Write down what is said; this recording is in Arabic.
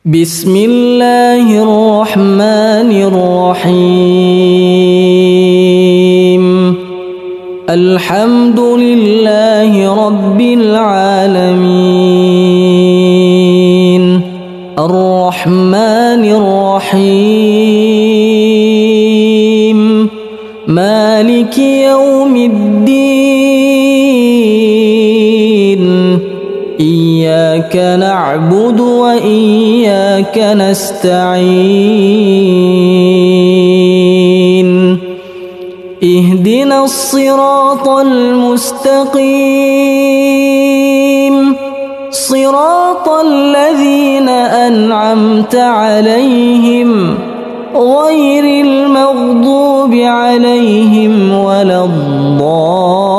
بسم الله الرحمن الرحيم. الحمد لله رب العالمين الرحمن الرحيم مالك يوم الدين. إياك نعبد وإياك نستعين. اهدنا الصراط المستقيم صراط الذين أنعمت عليهم غير المغضوب عليهم ولا الضالين.